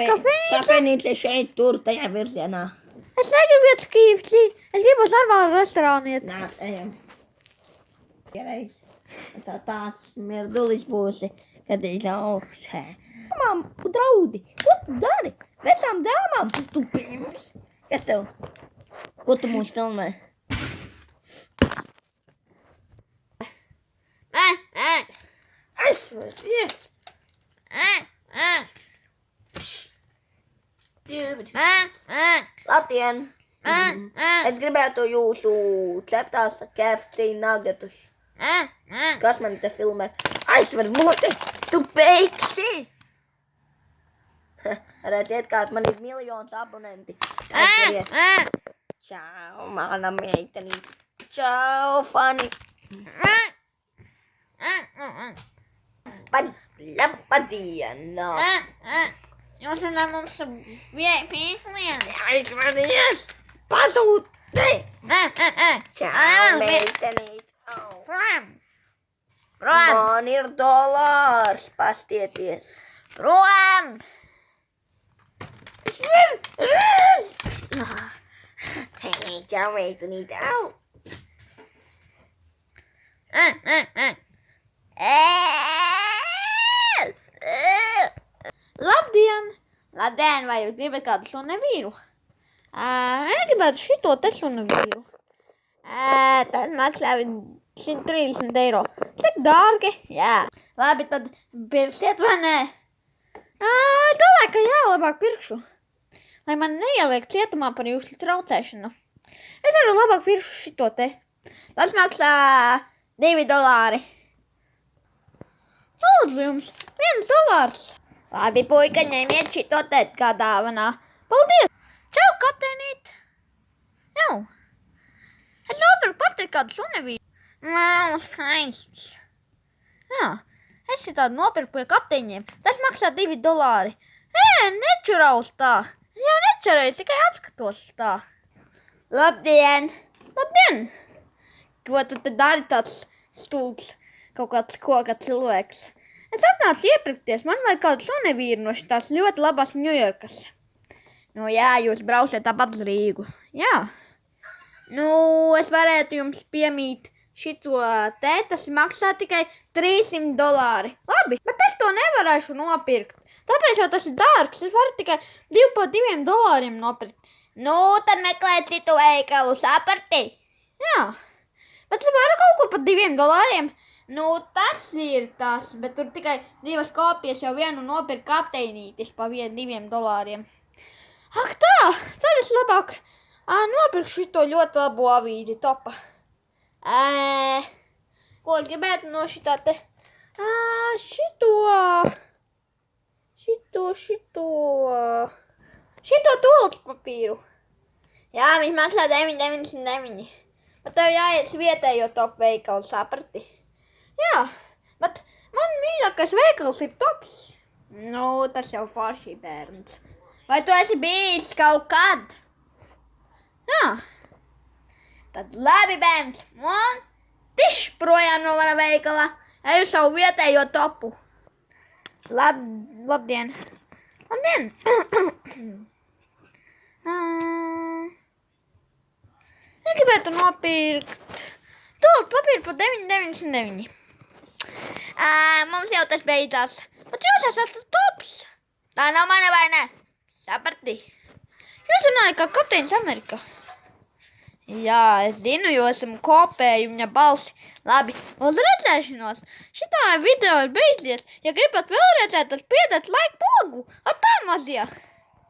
Kafejnīca šeit, tur, tajā virzienā. Es negribu iet uz KFC. Es gribu uz normālu restorānu iet. Nāc, ejam. Reiz. Tāds mirdulis būsi, kad izaugs. Mamām, draudi, ko tu dari? Vecām dāmām, tu pieņems. Kas tev? Ko tu mūs filmē? Yes. Labdien! Es gribētu jūsu ceptās KFC nuggetus. Kas man te filmē? Aizver muti! Tu peiksi! Redziet, kāds man ir miljons abonenti. Aizveries! Čau, mana meitenī! Čau, Fani! Labdiena! Jūs esat mums VIP klienti. Aizveries! Pasūti! Čau, meitenī! Prom! Man ir dolārs, pastieties! Prom! Hei, čau, meitenī, čau! Labdien! Labdien, vai jūs gribat kādu sunevīru? Es gribētu šito te sunevīru. Tas maksā 130 eiro. Cik dārgi? Jā. Labi, tad pirksiet vai nē? Es domāju, ka jā, labāk pirkšu. Lai man neieliek cietumā par jūsu traucēšanu. Es varu labāk pirkšu šito te. Tas maksā $2. Lūdzu jums, $1. Labi, puika, ņemiet šito te kā dāvanā. Paldies! Čau, kapteinīt! Jau! Es nopirku pati kādu sunevīru. Nav skaists. Jā, es tādu nopirku pie kapteiņiem. Tas maksā $2. Nečuraus tā. Es jau nečurēju, tikai apskatos tā. Labdien! Labdien! Ko tu te dari tāds stulbs, kaut kāds koka cilvēks? Es atnācu iepirkties, man vajag kādu sunevīru no šitās ļoti labās Ņujorkas. Nu jā, jūs brausiet tāpat uz Rīgu. Jā. Nu, es varētu jums piemīt šito te, tas maksā tikai $300. Labi, bet es to nevarēšu nopirkt. Tāpēc jau tas ir dārgs, es varu tikai par $2 nopirkt. Nu, tad meklēt citu veikalu, saprati? Jā, bet es varu kaut ko par $2. Nu, tas ir tas, bet tur tikai 2 kopijas, jau vienu nopirkt kapteinītis par $2. Ak tā, tad es labāk nopirkšu šito ļoti labo avīzi, topa. Ko gribētu no šitā te? Šito tūlītes papīru. Jā, viņš maksā $9,99. Bet tev jāiet vietējo top veikalu, saprati? Jā, bet man mīļākais veikals ir tops. Nu, tas jau forši bērns. Vai tu esi bijis kaut kad? Jā. Tad labi, bērns. Un tiš projām no mana veikala. Eju savu vietējo topu. Labdien. Labdien. Es gribētu nopirkt tūlīt papīru par $9,99. Mums jau tas beidzās. Bet jūs esat tops. Tā nav mana vaina. Saprati? Jūs runājat kā kapteinis Amerika. Jā, es zinu, jo esam kopēju viņa balsi. Labi, uz redzēšanos. Šitā video ir beidzies. Ja gribat vēl redzēt, tad piedāt like pogu. Atā mazie.